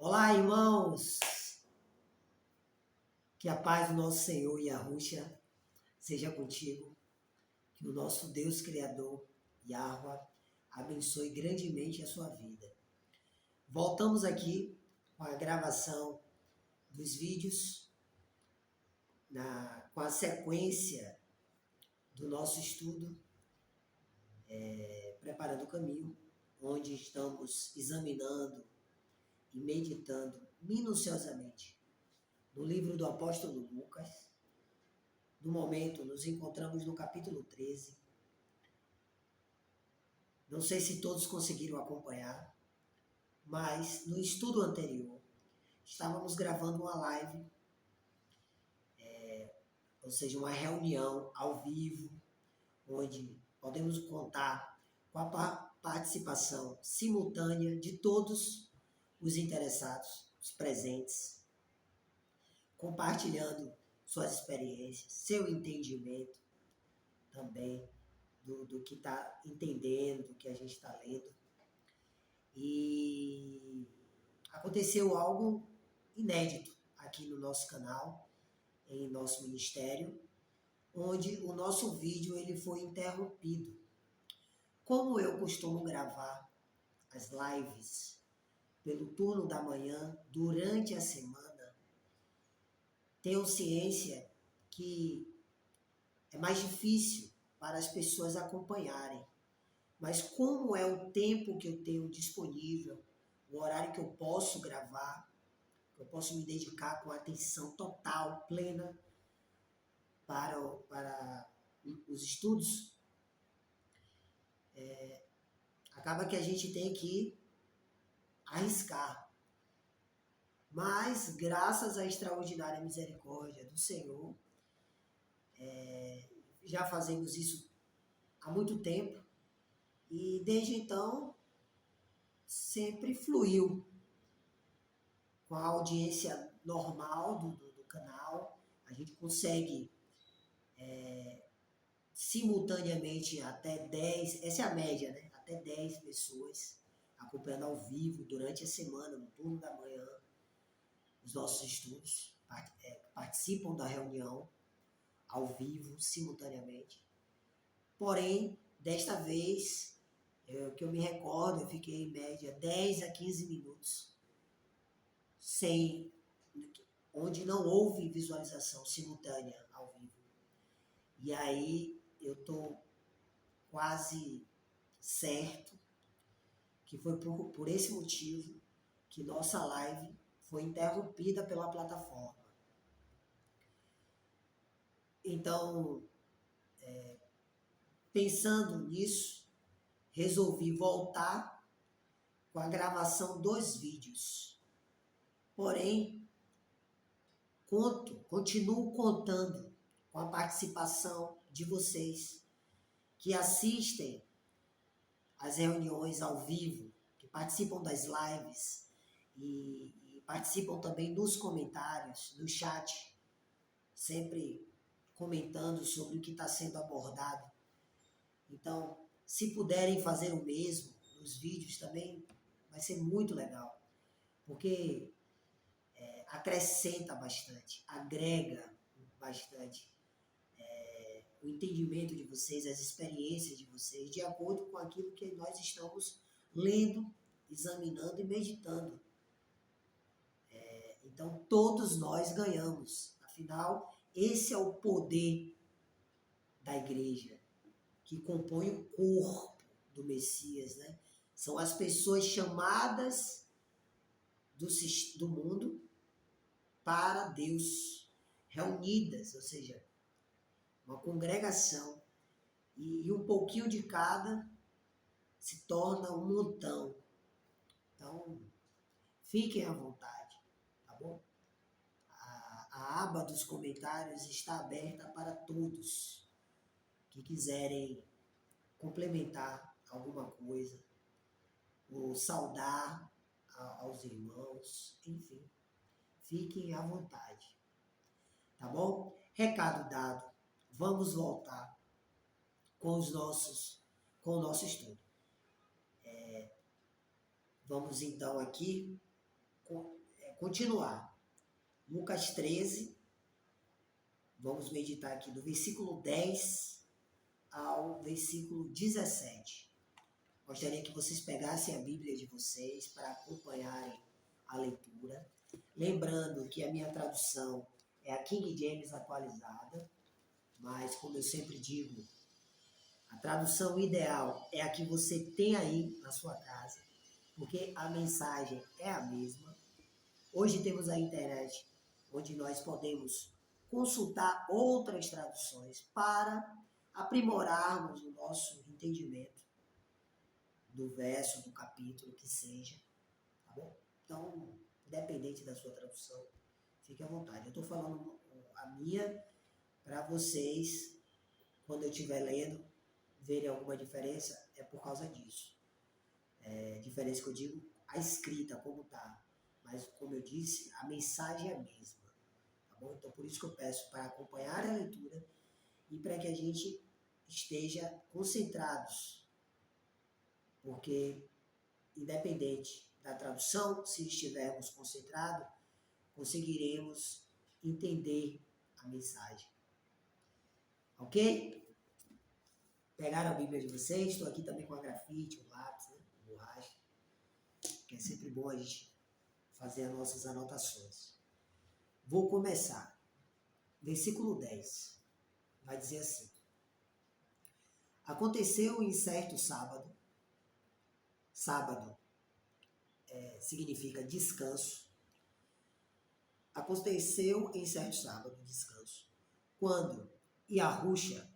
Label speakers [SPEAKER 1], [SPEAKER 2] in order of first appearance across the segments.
[SPEAKER 1] Olá, irmãos! Que a paz do nosso Senhor Yahushua seja contigo. Que o nosso Deus Criador, Yahweh, abençoe grandemente a sua vida. Voltamos aqui com a gravação dos vídeos, com a sequência do nosso estudo, Preparando o Caminho, onde estamos examinando e meditando minuciosamente no livro do apóstolo Lucas. No momento, nos encontramos no capítulo 13. Não sei se todos conseguiram acompanhar, mas no estudo anterior, estávamos gravando uma live, ou seja, uma reunião ao vivo, onde podemos contar com a participação simultânea de todos os interessados, os presentes, compartilhando suas experiências, seu entendimento também do que está entendendo, do que a gente está lendo. E aconteceu algo inédito aqui no nosso canal, em nosso ministério, onde o nosso vídeo ele foi interrompido. Como eu costumo gravar as lives pelo turno da manhã, durante a semana, tenho ciência que é mais difícil para as pessoas acompanharem. Mas como é o tempo que eu tenho disponível, o horário que eu posso gravar, que eu posso me dedicar com atenção total, plena para os estudos, acaba que a gente tem que arriscar. Mas, graças à extraordinária misericórdia do Senhor, já fazemos isso há muito tempo e desde então sempre fluiu com a audiência normal do canal. A gente consegue simultaneamente até 10, essa é a média, né? Até 10 pessoas acompanhando ao vivo durante a semana, no turno da manhã, os nossos estudos, participam da reunião ao vivo, simultaneamente. Porém, desta vez, o que eu me recordo, eu fiquei em média 10 a 15 minutos onde não houve visualização simultânea ao vivo. E aí eu estou quase certo que foi por esse motivo que nossa live foi interrompida pela plataforma. Então, pensando nisso, resolvi voltar com a gravação dos vídeos. Porém, continuo contando com a participação de vocês que assistem às reuniões ao vivo, que participam das lives e participam também dos comentários, no chat, sempre comentando sobre o que está sendo abordado. Então, se puderem fazer o mesmo nos vídeos também, vai ser muito legal, porque acrescenta bastante, agrega bastante o entendimento de vocês, as experiências de vocês, de acordo com aquilo que nós estamos lendo, examinando e meditando. Então, todos nós ganhamos. Afinal, esse é o poder da igreja, que compõe o corpo do Messias, né? São as pessoas chamadas do mundo para Deus, reunidas, ou seja, uma congregação, e um pouquinho de cada se torna um montão. Então, fiquem à vontade, tá bom? A aba dos comentários está aberta para todos que quiserem complementar alguma coisa, ou saudar aos irmãos, enfim, fiquem à vontade, tá bom? Recado dado, vamos voltar com o nosso estudo. Vamos então aqui continuar. Lucas 13, vamos meditar aqui do versículo 10 ao versículo 17. Gostaria que vocês pegassem a Bíblia de vocês para acompanharem a leitura. Lembrando que a minha tradução é a King James atualizada, mas como eu sempre digo, a tradução ideal é a que você tem aí na sua casa, porque a mensagem é a mesma. Hoje temos a internet, onde nós podemos consultar outras traduções para aprimorarmos o nosso entendimento do verso, do capítulo, que seja, tá bom? Então, independente da sua tradução, fique à vontade. Eu estou falando a minha para vocês, quando eu estiver lendo, verem alguma diferença, é por causa disso. Diferença que eu digo, a escrita, como está. Mas, como eu disse, a mensagem é a mesma. Tá bom? Então, por isso que eu peço para acompanhar a leitura e para que a gente esteja concentrados. Porque, independente da tradução, se estivermos concentrados, conseguiremos entender a mensagem. Ok? Pegaram a Bíblia de vocês? Estou aqui também com a grafite, o lápis, né? Borracha, que é sempre bom a gente fazer as nossas anotações. Vou começar. Versículo 10. Vai dizer assim. Aconteceu em certo sábado. Sábado significa descanso. Aconteceu em certo sábado, descanso, quando Yahushua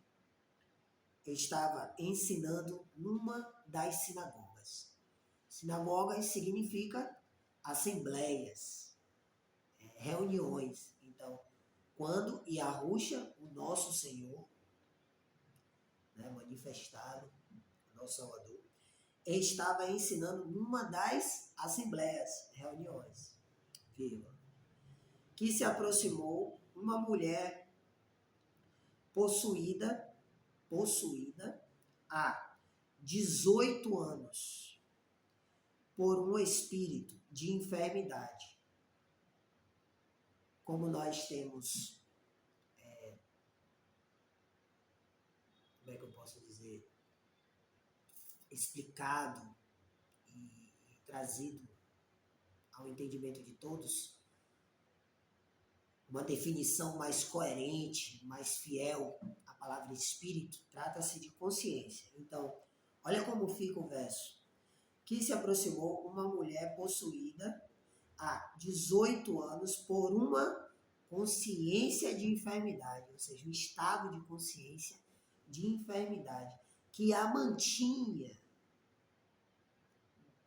[SPEAKER 1] estava ensinando numa das sinagogas. Sinagogas significa assembleias, reuniões. Então, quando Yahushua, o nosso Senhor, manifestado, nosso Salvador, estava ensinando numa das assembleias, reuniões, que se aproximou uma mulher possuída há 18 anos por um espírito de enfermidade. Como nós temos, como é que eu posso dizer, explicado e trazido ao entendimento de todos, uma definição mais coerente, mais fiel à palavra espírito, trata-se de consciência. Então, olha como fica o verso. Que se aproximou uma mulher possuída há 18 anos por uma consciência de enfermidade, ou seja, um estado de consciência de enfermidade, que a mantinha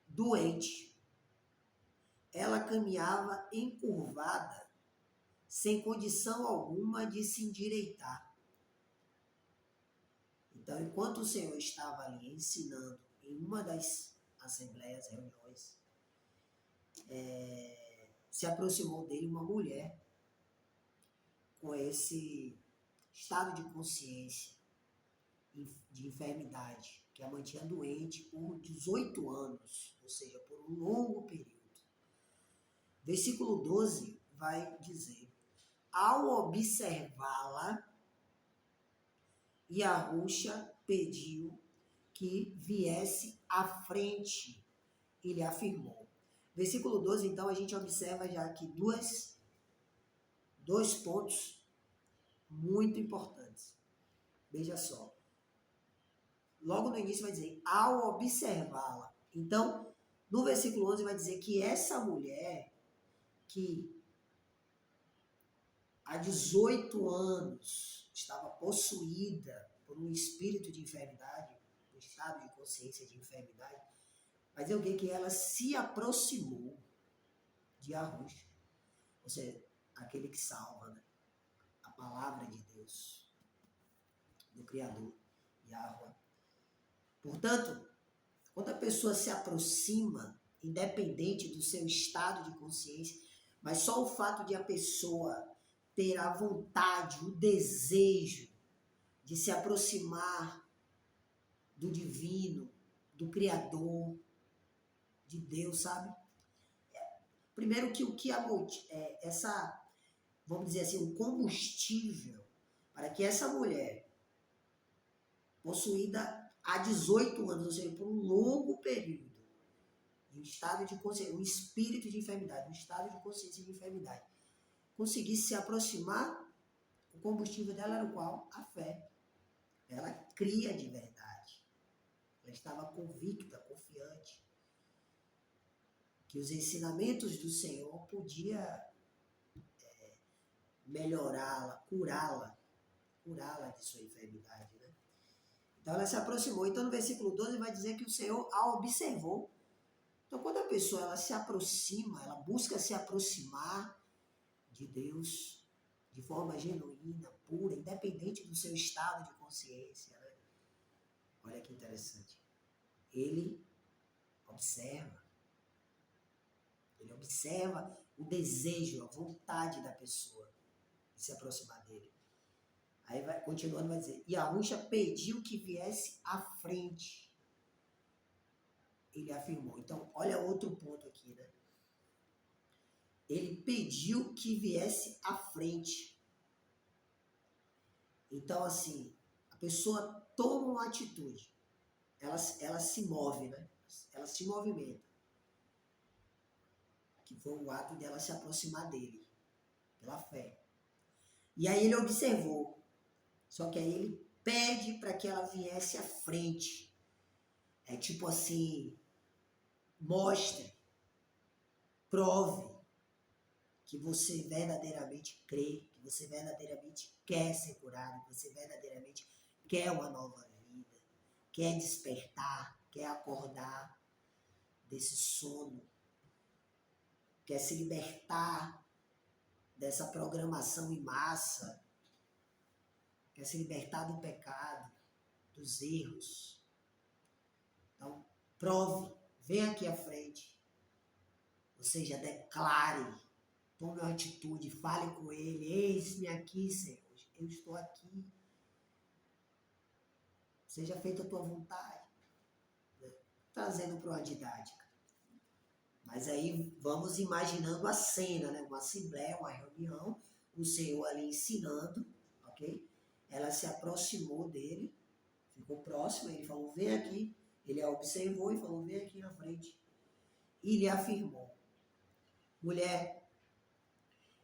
[SPEAKER 1] doente. Ela caminhava encurvada, sem condição alguma de se endireitar. Então, enquanto o Senhor estava ali ensinando em uma das assembleias, reuniões, se aproximou dele uma mulher com esse estado de consciência de enfermidade, que a mantinha doente por 18 anos, ou seja, por um longo período. Versículo 12 vai dizer: ao observá-la, Yahushua pediu que viesse à frente e lhe afirmou. Versículo 12, então, a gente observa já aqui dois pontos muito importantes. Veja só. Logo no início vai dizer, ao observá-la. Então, no versículo 11 vai dizer que essa mulher que há 18 anos estava possuída por um espírito de enfermidade, um estado de consciência de enfermidade, vai dizer o quê? Que ela se aproximou de Yahushua, ou seja, aquele que salva, né? A palavra de Deus, do Criador, Yahuwah. Portanto, quando a pessoa se aproxima, independente do seu estado de consciência, mas só o fato de a pessoa ter a vontade, o desejo de se aproximar do divino, do Criador, de Deus, sabe? Primeiro que vamos dizer assim, o combustível para que essa mulher, possuída há 18 anos, ou seja, por um longo período, em um estado de consciência, um espírito de enfermidade, um estado de consciência de enfermidade, conseguisse se aproximar, o combustível dela era o qual? A fé. Ela cria de verdade. Ela estava convicta, confiante, que os ensinamentos do Senhor podiam melhorá-la, curá-la de sua enfermidade, né? Então ela se aproximou. Então no versículo 12 vai dizer que o Senhor a observou. Então quando a pessoa ela se aproxima, ela busca se aproximar de Deus de forma genuína, pura, independente do seu estado de consciência, né? Olha que interessante. Ele observa. Ele observa o desejo, a vontade da pessoa de se aproximar dele. Aí vai continuando, vai dizer, e a Ruxa pediu que viesse à frente. Ele afirmou. Então, olha outro ponto aqui, né? Ele pediu que viesse à frente. Então, assim, a pessoa toma uma atitude. Ela se move, né? Ela se movimenta. Que foi o ato dela se aproximar dele, pela fé. E aí ele observou. Só que aí ele pede para que ela viesse à frente. É tipo assim, mostre, prove que você verdadeiramente crê, que você verdadeiramente quer ser curado, que você verdadeiramente quer uma nova vida, quer despertar, quer acordar desse sono, quer se libertar dessa programação em massa, quer se libertar do pecado, dos erros. Então, prove, venha aqui à frente. Ou seja, declare, tome uma atitude, fale com ele, eis-me aqui, Senhor, eu estou aqui. Seja feita a tua vontade. Né? Trazendo para uma didática. Mas aí vamos imaginando a cena, né? Uma assembleia, uma reunião, o Senhor ali ensinando, ok? Ela se aproximou dele, ficou próxima, ele falou, vem aqui. Ele a observou e falou, vem aqui na frente. E lhe afirmou, mulher,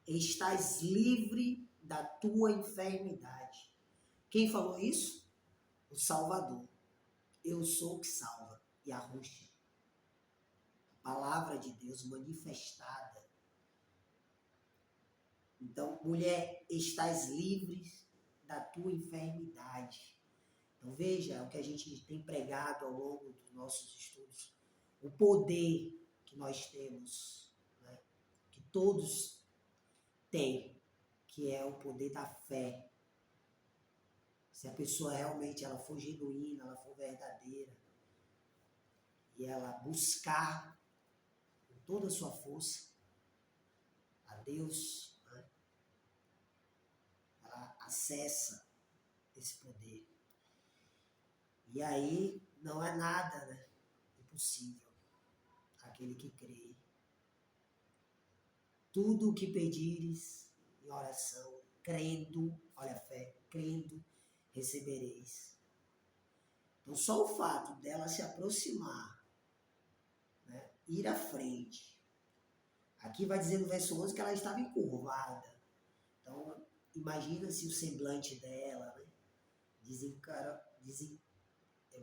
[SPEAKER 1] estás livre da tua enfermidade. Quem falou isso? O Salvador. Eu sou o que salva. E a Ruxa. A palavra de Deus manifestada. Então, mulher, estás livre da tua enfermidade. Então, veja o que a gente tem pregado ao longo dos nossos estudos. O poder que nós temos, né? Que todos têm, que é o poder da fé. Se a pessoa realmente ela for genuína, ela for verdadeira, e ela buscar com toda a sua força a Deus, né? Ela acessa esse poder. E aí não é nada, né, impossível aquele que crê. Tudo o que pedires em oração, crendo, olha a fé, crendo, recebereis. Então só o fato dela se aproximar, né, ir à frente. Aqui vai dizer no verso 11 que ela estava encurvada. Então imagina-se o semblante dela, né,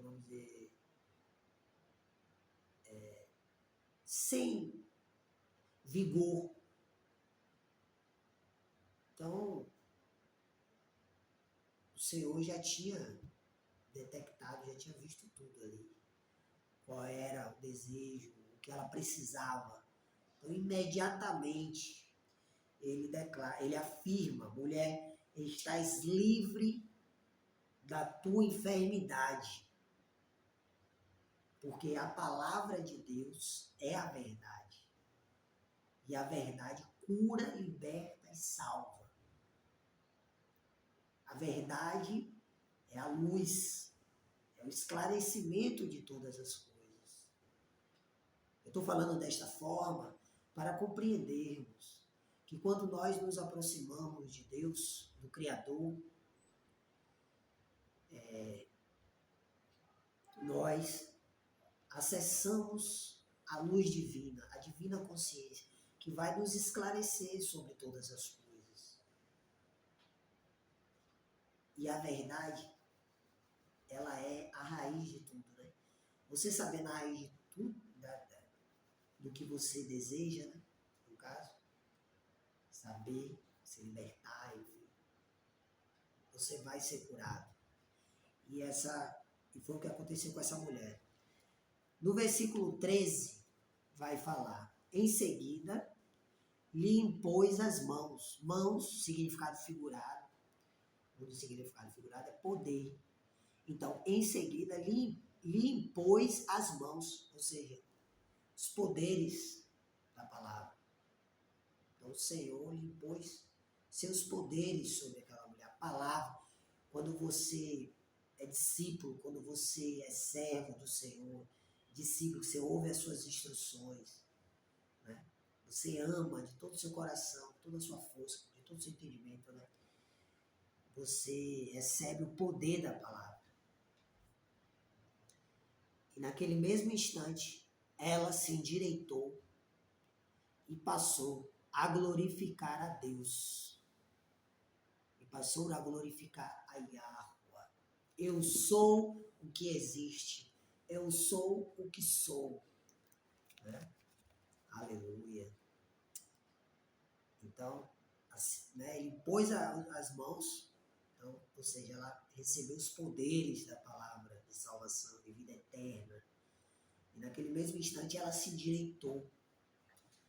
[SPEAKER 1] vamos dizer, sem vigor. Então, o Senhor já tinha detectado, já tinha visto tudo ali. Qual era o desejo, o que ela precisava. Então, imediatamente, ele afirma, mulher, estás livre da tua enfermidade. Porque a palavra de Deus é a verdade. E a verdade cura, liberta e salva. A verdade é a luz, é o esclarecimento de todas as coisas. Eu estou falando desta forma para compreendermos que quando nós nos aproximamos de Deus, do Criador, nós acessamos a luz divina, a divina consciência, que vai nos esclarecer sobre todas as coisas. E a verdade, ela é a raiz de tudo, né? Você sabendo a raiz de tudo, do que você deseja, né? No caso, saber, se libertar, enfim, você vai ser curado. E foi o que aconteceu com essa mulher. No versículo 13, vai falar: em seguida, lhe impôs as mãos. Mãos, significado figurado. O significado figurado é poder. Então, em seguida, lhe impôs as mãos, ou seja, os poderes da palavra. Então, o Senhor lhe impôs seus poderes sobre aquela mulher. A palavra, quando você é discípulo, quando você é servo do Senhor, discípulo, você ouve as suas instruções, né? Você ama de todo o seu coração, de toda a sua força, de todo o seu entendimento, né? Você recebe o poder da palavra. E naquele mesmo instante, ela se endireitou e passou a glorificar a Deus. E passou a glorificar a Yahweh. Eu sou o que existe. Eu sou o que sou. Né? Aleluia. Então, assim, né, ele pôs as mãos, então, ou seja, ela recebeu os poderes da palavra de salvação, de vida eterna. E naquele mesmo instante ela se endireitou.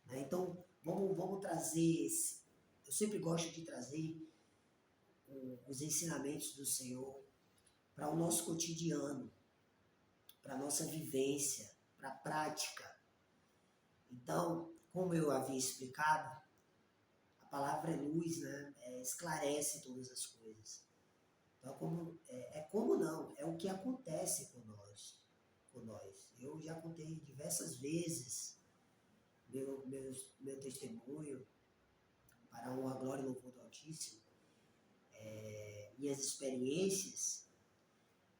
[SPEAKER 1] Né? Então, vamos trazer eu sempre gosto de trazer os ensinamentos do Senhor para o nosso cotidiano, para a nossa vivência, para a prática. Então, como eu havia explicado, a palavra é luz, né? Esclarece todas as coisas. Então, como não? É o que acontece com nós. Eu já contei diversas vezes meu testemunho para a honra, glória e louvor do Altíssimo, minhas experiências,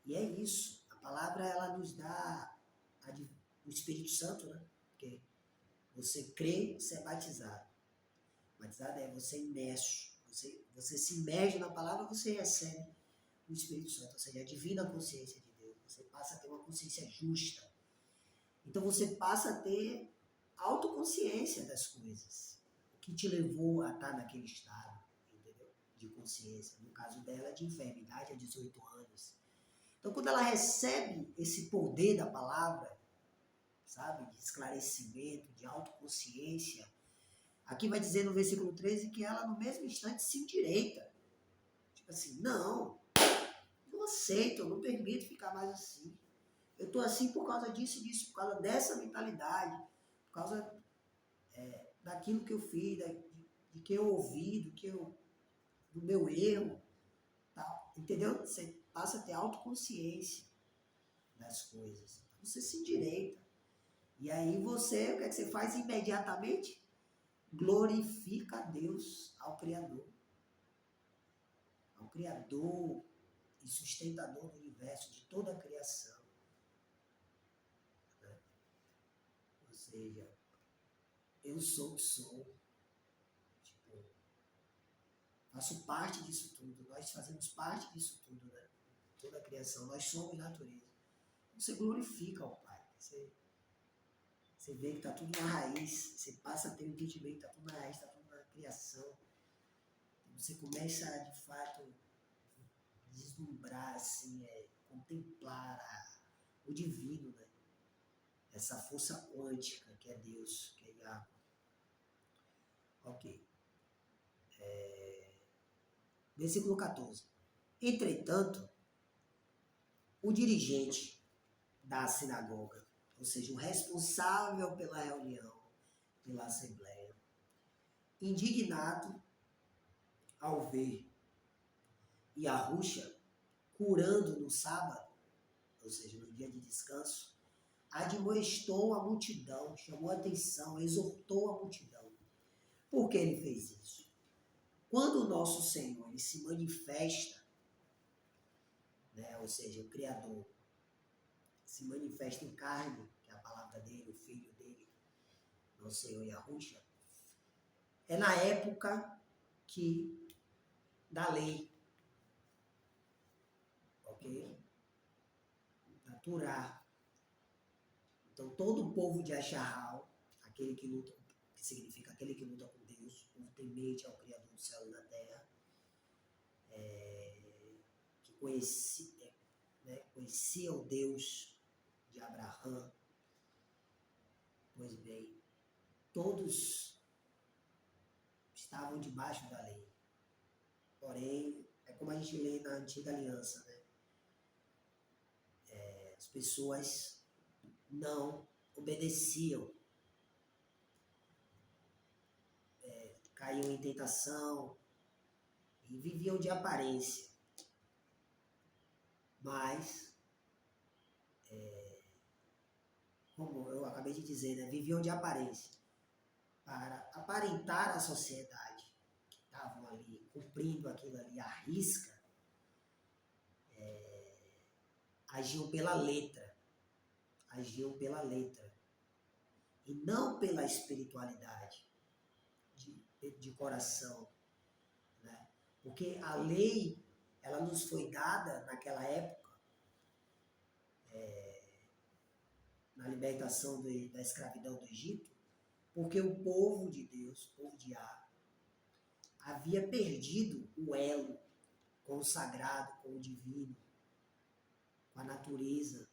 [SPEAKER 1] e é isso. A palavra, ela nos dá o Espírito Santo, né? Porque você crê, você é batizado. Batizado é você imerso. Você se imerge na palavra, você recebe o Espírito Santo, ou seja, a divina consciência de Deus. Você passa a ter uma consciência justa. Então você passa a ter autoconsciência das coisas. O que te levou a estar naquele estado, entendeu? De consciência. No caso dela, de enfermidade, há 18 anos. Então, quando ela recebe esse poder da palavra, sabe, de esclarecimento, de autoconsciência, aqui vai dizer no versículo 13 que ela, no mesmo instante, se endireita. Tipo assim, não aceito, eu não permito ficar mais assim. Eu estou assim por causa disso, por causa dessa mentalidade, por causa daquilo que eu fiz, de que eu ouvi, do meu erro, tal. Entendeu? Você passa a ter autoconsciência das coisas. Então, você se endireita. E aí o que é que você faz imediatamente? Glorifica a Deus, ao Criador. Ao Criador e sustentador do universo, de toda a criação. Né? Ou seja, eu sou o que sou. Tipo, faço parte disso tudo. Nós fazemos parte disso tudo, né? Toda a criação. Nós somos natureza. Você glorifica ao Pai. Você vê que está tudo na raiz. Você passa a ter o entendimento, está tudo na raiz, está tudo na criação. Você começa a, de fato, deslumbrar, assim, contemplar o divino, né? Essa força quântica que é Deus, que é Yahweh. Ok. Versículo 14. Entretanto, o dirigente da sinagoga, ou seja, o responsável pela reunião, pela assembleia, indignado ao ver Yahushua curando no sábado, ou seja, no dia de descanso, admoestou a multidão, chamou a atenção, exortou a multidão. Por que ele fez isso? Quando o nosso Senhor ele se manifesta, né, ou seja, o Criador, se manifesta em carne, que é a palavra dele, o Filho dele, nosso Senhor Yahushua, é na época da lei, ok? Da Torá. Então, todo o povo de Acharral, aquele que luta, que significa aquele que luta com Deus, o povo temente ao Criador do céu e da terra, que conhecia o Deus de Abraão. Pois bem, todos estavam debaixo da lei. Porém, é como a gente lê na antiga aliança, né? As pessoas não obedeciam, caíam em tentação e viviam de aparência. Mas, como eu acabei de dizer, né? Viviam de aparência para aparentar a sociedade que estavam ali cumprindo aquilo ali à risca, agiam pela letra, e não pela espiritualidade de coração, né? Porque a lei, ela nos foi dada naquela época, na libertação da escravidão do Egito, porque o povo de Deus, o povo de Yah, havia perdido o elo com o sagrado, com o divino, com a natureza.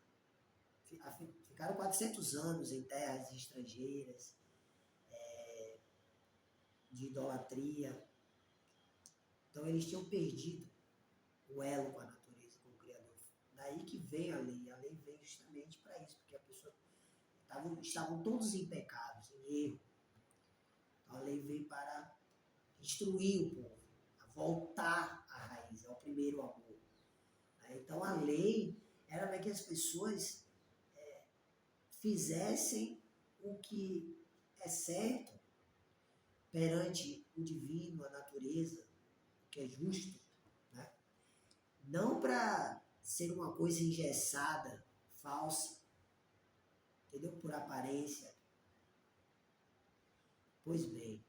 [SPEAKER 1] Ficaram 400 anos em terras estrangeiras, de idolatria. Então eles tinham perdido o elo com a natureza, com o Criador. Daí que vem a lei. A lei veio justamente para isso, porque a pessoa estavam todos em pecados, em erro. Então a lei veio para instruir o povo, a voltar à raiz, ao primeiro amor. Então a lei era para que as pessoas fizessem o que é certo perante o divino, a natureza, o que é justo, né? Não para ser uma coisa engessada, falsa, entendeu? Por aparência. Pois bem,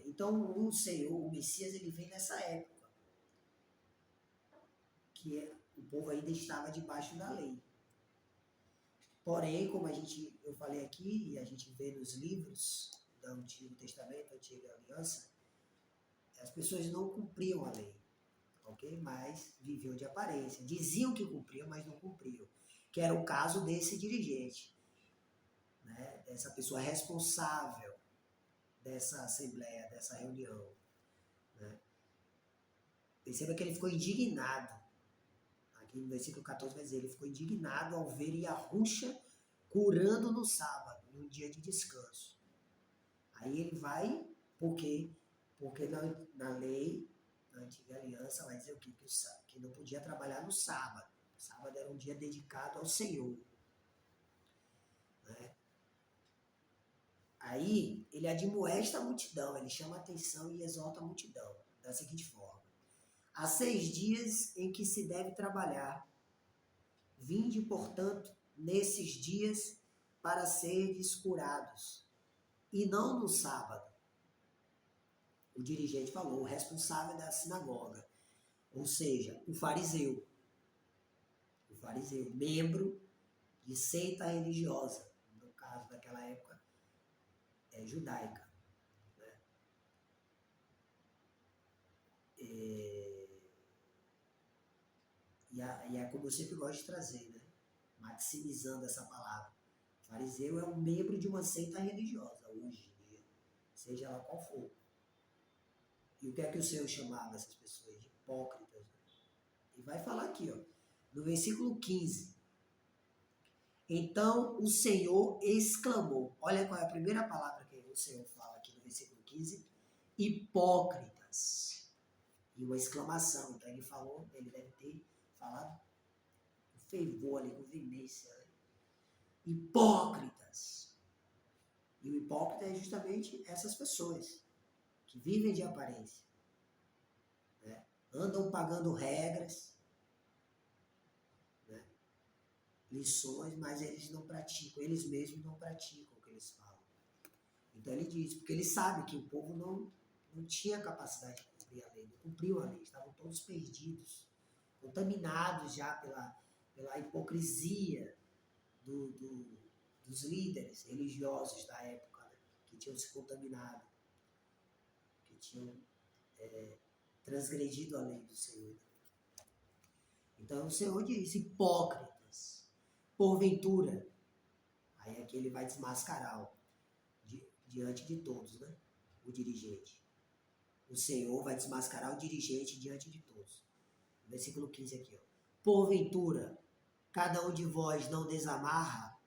[SPEAKER 1] então o Senhor, o Messias, ele vem nessa época, que o povo ainda estava debaixo da lei. Porém, como eu falei aqui, e a gente vê nos livros do Antigo Testamento, da Antiga Aliança, as pessoas não cumpriam a lei, ok? Mas viviam de aparência. Diziam que cumpriam, mas não cumpriam. Que era o caso desse dirigente, né? Dessa pessoa responsável dessa assembleia, dessa reunião, né? Perceba que ele ficou indignado. Aqui no versículo 14 vai dizer, ele ficou indignado ao ver Yahushua curando no sábado, num dia de descanso. Aí ele vai, por quê? Porque na lei, na antiga aliança, vai dizer o quê? Que não podia trabalhar no sábado. O sábado era um dia dedicado ao Senhor. Né? Aí ele admoesta a multidão, ele chama a atenção e exorta a multidão, da seguinte forma. Há 6 dias em que se deve trabalhar. Vinde, portanto, nesses dias para serdes curados, e não no sábado. O dirigente falou, o responsável da sinagoga, ou seja, o fariseu, membro de seita religiosa, no caso daquela época, judaica. Né? E é como eu sempre gosto de trazer, né? Maximizando essa palavra. O fariseu é um membro de uma seita religiosa, hoje em dia, seja ela qual for. E o que é que o Senhor chamava essas pessoas? De hipócritas. Né? E vai falar aqui, ó, no versículo 15. Então o Senhor exclamou. Olha qual é a primeira palavra que o Senhor fala aqui no versículo 15. Hipócritas. E uma exclamação. Então ele deve ter falado com fervor ali, com veemência. Né? hipócritas. E o hipócrita é justamente essas pessoas que vivem de aparência, né? Andam pagando regras, né? Lições, mas eles não praticam, eles mesmos não praticam o que eles falam. Então ele diz, porque ele sabe que o povo não tinha capacidade de cumprir a lei, não cumpriu a lei, estavam todos perdidos, contaminados já pela hipocrisia dos líderes religiosos da época, né? Que tinham se contaminado, que tinham transgredido a lei do Senhor. Então o Senhor diz, hipócritas, porventura, aí aqui ele vai desmascarar diante de todos, né? O dirigente. O Senhor vai desmascarar o dirigente diante de todos. Versículo 15 aqui, ó. Porventura, cada um de vós não desamarra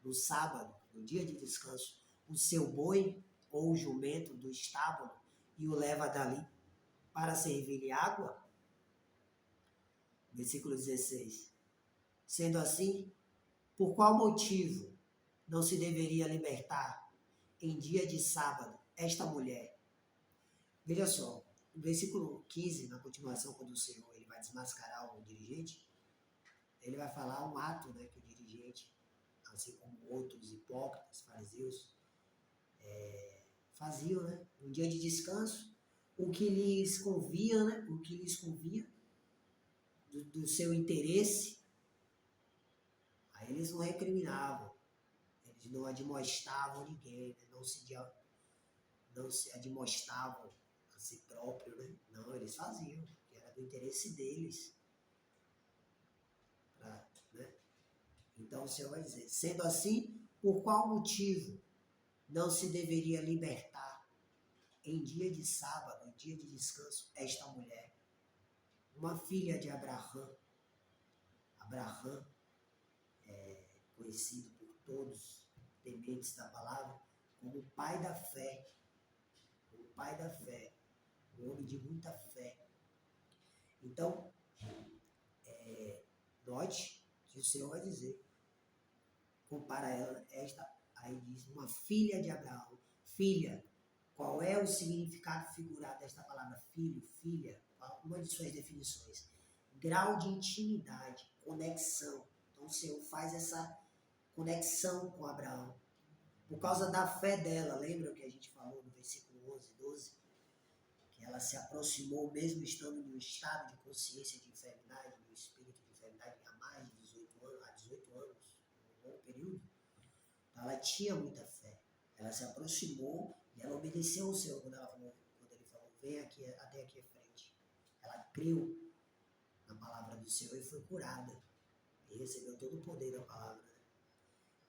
[SPEAKER 1] no sábado, no dia de descanso, o seu boi ou o jumento do estábulo e o leva dali para servir-lhe água? Versículo 16. Sendo assim, por qual motivo não se deveria libertar em dia de sábado esta mulher? Veja só, no versículo 15, na continuação, quando o Senhor ele vai desmascarar o dirigente, ele vai falar um ato, né, que o dirigente, assim como outros hipócritas, fariseus, faziam, né, um dia de descanso, o que lhes convia, né, o que lhes convia do seu interesse, aí eles não recriminavam, eles não admoestavam ninguém, né, não se admoestavam a si próprio, né? Não, eles faziam, que era do interesse deles. Né? Então o Senhor vai dizer, sendo assim, por qual motivo não se deveria libertar em dia de sábado, em dia de descanso, esta mulher, uma filha de Abraão? Abraão é conhecido por todos, tementes da palavra, como o pai da fé, um homem de muita fé. Então, note que o Senhor vai dizer, compara ela, aí diz, uma filha de Abraão. Filha, qual é o significado figurado desta palavra filho, filha? Uma de suas definições. Grau de intimidade, conexão. Então o Senhor faz essa conexão com Abraão. Por causa da fé dela, lembra o que a gente falou no versículo 11, 12? Que ela se aproximou, mesmo estando no estado de consciência de enfermidade, no espírito de enfermidade, há mais de 18 anos, um bom período. Então ela tinha muita fé. Ela se aproximou e ela obedeceu ao Senhor quando ele falou, vem aqui, até aqui à frente. Ela creu na palavra do Senhor e foi curada. E recebeu todo o poder da palavra. Né?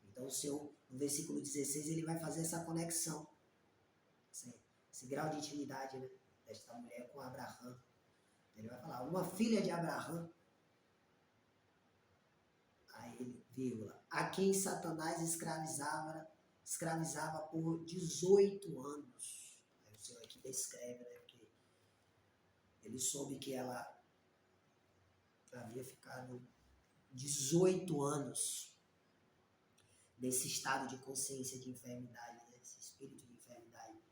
[SPEAKER 1] Então o Senhor, no versículo 16, ele vai fazer essa conexão. Esse grau de intimidade, né, desta mulher com Abraão. Ele vai falar, uma filha de Abraão, aí ele, vírgula, a quem Satanás escravizava por 18 anos. Aí o Senhor aqui descreve, né, que ele soube que ela havia ficado 18 anos nesse estado de consciência de enfermidade, né, esse espírito de enfermidade.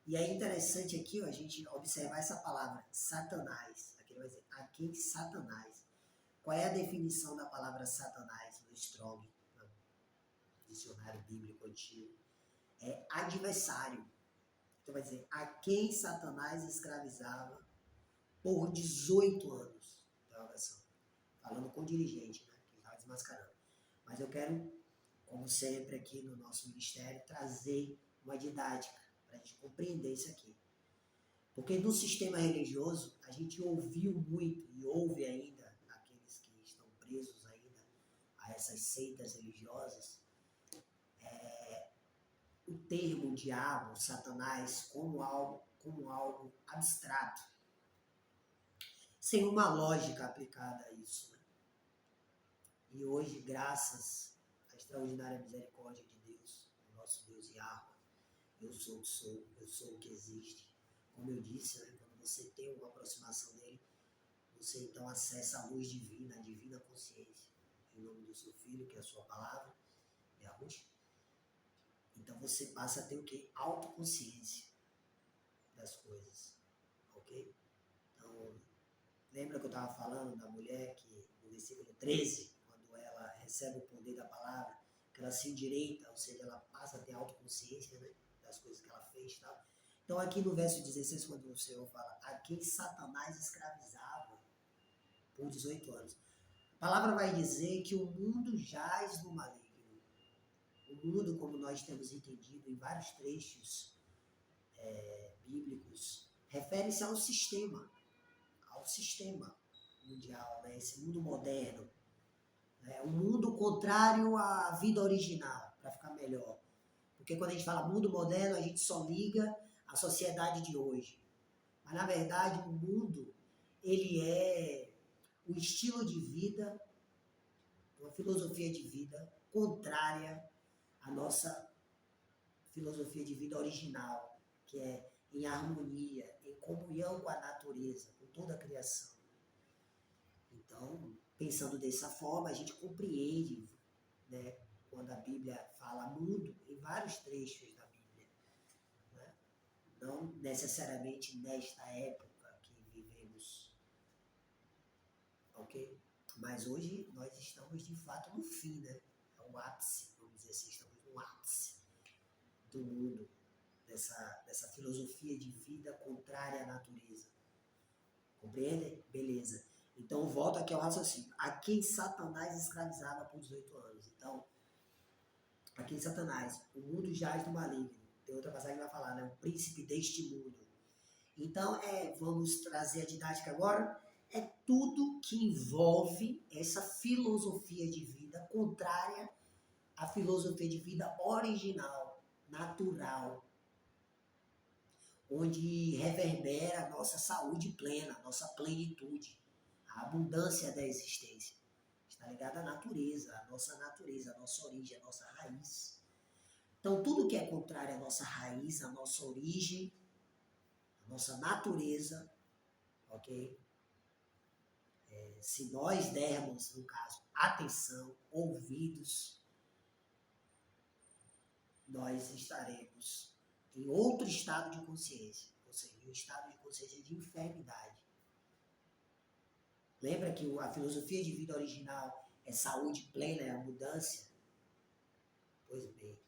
[SPEAKER 1] E é interessante aqui, ó, a gente observar essa palavra, Satanás. Aqui ele vai dizer, a quem Satanás. Qual é a definição da palavra Satanás no Strong, no dicionário bíblico antigo? É adversário. Então vai dizer, a quem Satanás escravizava por 18 anos. Interrogação. Falando com o dirigente, né, que estava desmascarando. Mas eu quero, como sempre aqui no nosso ministério, trazer uma didática para a gente compreender isso aqui. Porque no sistema religioso, a gente ouviu muito e ouve ainda aqueles que estão presos ainda a essas seitas religiosas, o termo diabo, Satanás, como algo abstrato, sem uma lógica aplicada a isso. Né? E hoje, graças à extraordinária misericórdia de Deus, o nosso Deus Yahweh, eu sou o que sou, eu sou o que existe. Como eu disse, né, quando você tem uma aproximação dele, você então acessa a luz divina, a divina consciência, em nome do seu Filho, que é a sua palavra, e a Rússia. Então você passa a ter o quê? Autoconsciência das coisas, ok? Então, lembra que eu estava falando da mulher que, no versículo 13, quando ela recebe o poder da palavra, que ela se endireita, ou seja, ela passa a ter autoconsciência, né, das coisas que ela fez e tal. Então aqui no verso 16, quando o Senhor fala, a quem Satanás escravizava por 18 anos. A palavra vai dizer que o mundo jaz no maligno. O mundo, como nós temos entendido em vários trechos bíblicos, refere-se ao sistema mundial, né? Esse mundo moderno, né? Um mundo contrário à vida original, para ficar melhor. Porque quando a gente fala mundo moderno, a gente só liga à sociedade de hoje. Mas, na verdade, o mundo, ele é o estilo de vida, uma filosofia de vida contrária à nossa filosofia de vida original, que é em harmonia, em comunhão com a natureza, com toda a criação. Então, pensando dessa forma, a gente compreende, né, quando a Bíblia fala mundo, em vários trechos da Bíblia. Né? Não necessariamente nesta época que vivemos. Ok? Mas hoje nós estamos de fato no fim, né? É o ápice, vamos dizer assim, estamos no ápice do mundo, dessa filosofia de vida contrária à natureza. Compreende? Beleza. Então, volta aqui ao raciocínio. A quem Satanás escravizava por 18 anos. Então, a quem Satanás, o mundo jaz do maligno. Tem outra passagem que vai falar, né? O príncipe deste mundo. Então, vamos trazer a didática agora. É tudo que envolve essa filosofia de vida contrária à filosofia de vida original, natural, onde reverbera a nossa saúde plena, a nossa plenitude, a abundância da existência. Está ligada à natureza, à nossa origem, à nossa raiz. Então, tudo que é contrário à nossa raiz, à nossa origem, à nossa natureza, ok? Se nós dermos, no caso, atenção, ouvidos, nós estaremos em outro estado de consciência, ou seja, um estado de consciência de enfermidade. Lembra que a filosofia de vida original é saúde plena, é abundância? Pois bem,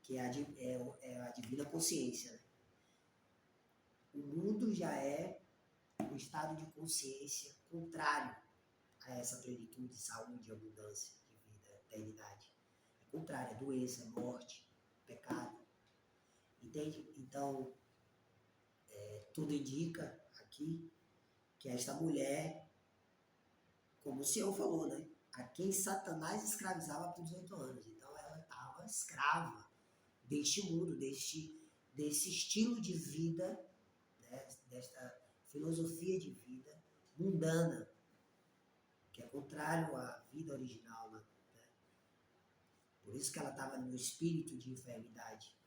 [SPEAKER 1] que é a divina consciência. Né? O mundo já é um estado de consciência contrário a essa plenitude, saúde, abundância de vida, eternidade. É contrário, é doença, é morte, pecado. Entende? Então, tudo indica aqui que esta mulher, como o Senhor falou, né? A quem Satanás escravizava por 18 anos. Então, ela estava escrava deste mundo, desse estilo de vida, né? Desta filosofia de vida mundana, que é contrário à vida original, né? Por isso que ela estava no espírito de enfermidade.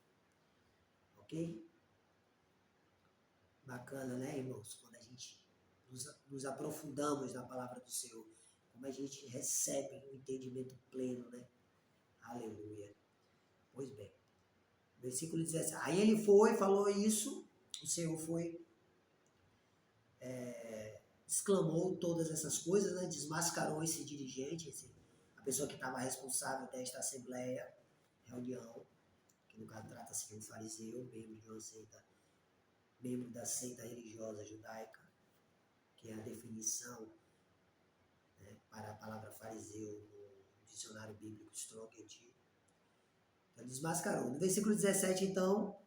[SPEAKER 1] Ok? Bacana, né, irmãos? Quando a gente nos aprofundamos na palavra do Senhor, como a gente recebe um entendimento pleno, né? Aleluia. Pois bem. Versículo 17. Aí ele foi, falou isso, o Senhor foi, exclamou todas essas coisas, né? Desmascarou esse dirigente, a pessoa que estava responsável desta assembleia, reunião, que no caso trata-se de um fariseu, membro da seita religiosa judaica, que é a definição, né, para a palavra fariseu no dicionário bíblico Strong antigo. Então, desmascarou. No versículo 17, então,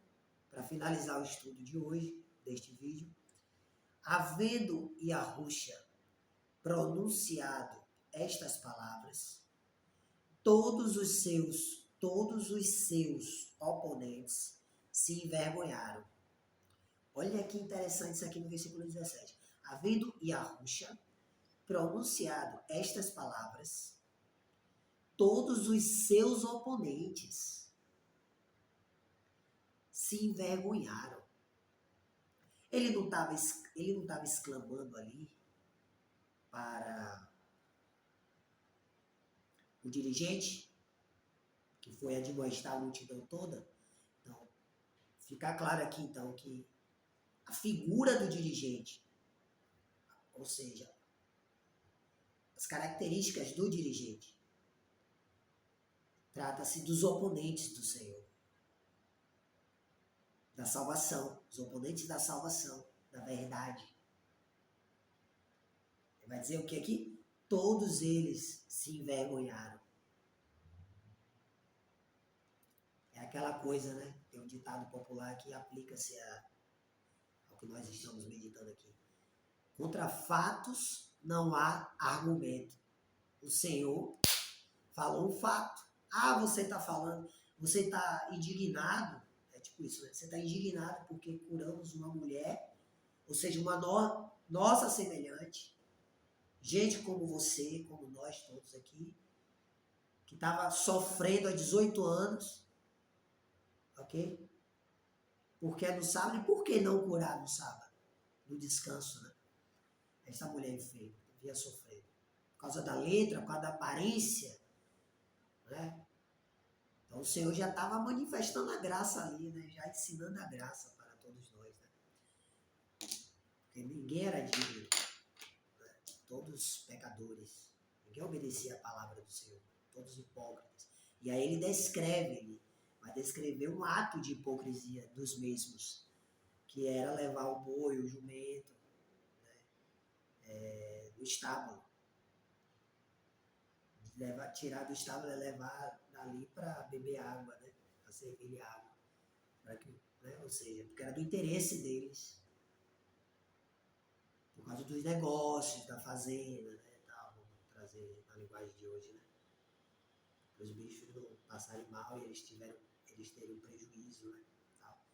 [SPEAKER 1] para finalizar o estudo de hoje, deste vídeo, havendo Yahushua pronunciado estas palavras, todos os seus oponentes se envergonharam. Olha que interessante isso aqui no versículo 17. Havendo Yahushua pronunciado estas palavras, todos os seus oponentes se envergonharam. Ele não estava exclamando ali para o dirigente, que foi admoestar a multidão toda. Então, ficar claro aqui, então, que a figura do dirigente, ou seja, as características do dirigente, trata-se dos oponentes do Senhor, da salvação, os oponentes da salvação, da verdade. Ele vai dizer o que aqui? Todos eles se envergonharam. É aquela coisa, né? Tem um ditado popular que aplica-se ao que nós estamos meditando aqui. Contra fatos não há argumento. O Senhor falou um fato. Ah, você está falando, você está indignado. É tipo isso, né? Você está indignado porque curamos uma mulher, ou seja, uma nossa semelhante, gente como você, como nós todos aqui, que estava sofrendo há 18 anos, ok? Porque é no sábado, e por que não curar no sábado? No descanso, né? Essa mulher enferma, via sofrendo. Por causa da letra, por causa da aparência, né? Então o Senhor já estava manifestando a graça ali, né? Já ensinando a graça para todos nós, né? Porque ninguém era digno, né? Todos pecadores. Ninguém obedecia a palavra do Senhor. Todos hipócritas. E aí ele descreve, vai descrever um ato de hipocrisia dos mesmos, que era levar o boi, o jumento, né? Do estábulo. Tirar do estábulo e levar dali para beber água, né? Para servir água. Para que, né? Ou seja, porque era do interesse deles. Por causa dos negócios, da fazenda, né? Tal, vamos trazer na linguagem de hoje, né? Para os bichos não passarem mal e eles terem um prejuízo, né? Tal.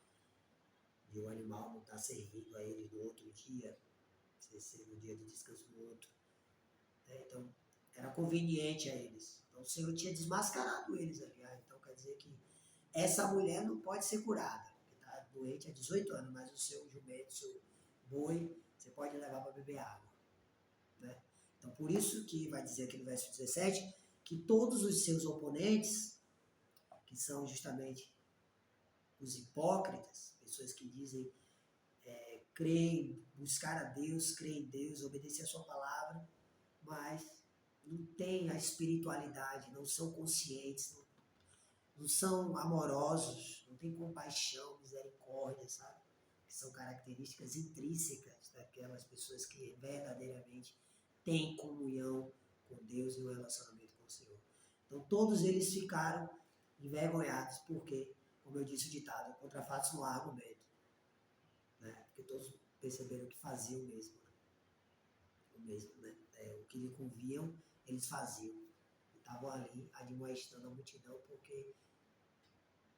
[SPEAKER 1] E o animal não estar servindo a eles no outro dia, ser no dia de descanso do outro. Né? Então, era conveniente a eles. Então, o Senhor tinha desmascarado eles ali. Então, quer dizer que essa mulher não pode ser curada, porque está doente há 18 anos, mas o seu jumento, o seu boi, você pode levar para beber água. Né? Então, por isso que vai dizer aqui no verso 17, que todos os seus oponentes, que são justamente os hipócritas, pessoas que dizem crer, buscar a Deus, crer em Deus, obedecer a sua palavra, mas não têm a espiritualidade, não são conscientes, não são amorosos, não têm compaixão, misericórdia, sabe? Que são características intrínsecas daquelas pessoas que verdadeiramente têm comunhão com Deus e um relacionamento com o Senhor. Então todos eles ficaram envergonhados, porque, como eu disse o ditado, contra fatos não há argumento. Né? Porque todos perceberam que faziam o mesmo. Né? O mesmo, né? O que lhe conviam, eles faziam. E estavam ali admoestando a multidão porque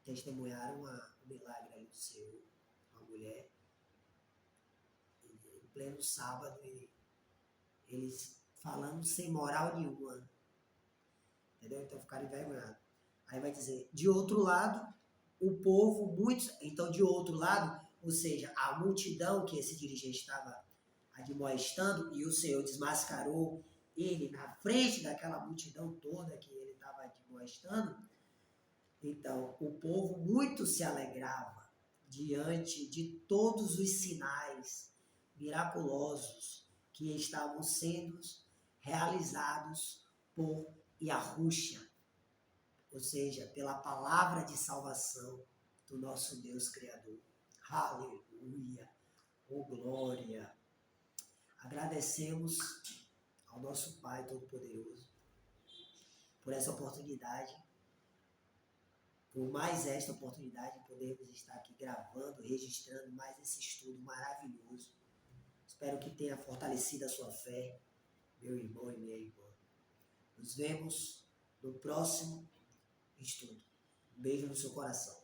[SPEAKER 1] testemunharam o milagre ali do Senhor, uma mulher, em pleno sábado, eles falando sem moral nenhuma. Entendeu? Então ficaram envergonhados. Aí vai dizer, de outro lado, o povo, muitos, então de outro lado, ou seja, a multidão que esse dirigente estava admoestando e o Senhor desmascarou ele na frente daquela multidão toda que ele estava admoestando. Então, o povo muito se alegrava diante de todos os sinais miraculosos que estavam sendo realizados por Yahushua, ou seja, pela palavra de salvação do nosso Deus Criador. Aleluia! Oh, glória! Agradecemos ao nosso Pai Todo-Poderoso por essa oportunidade, por mais esta oportunidade de podermos estar aqui gravando, registrando mais esse estudo maravilhoso. Espero que tenha fortalecido a sua fé, meu irmão e minha irmã. Nos vemos no próximo estudo. Um beijo no seu coração.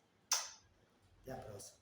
[SPEAKER 1] Até a próxima.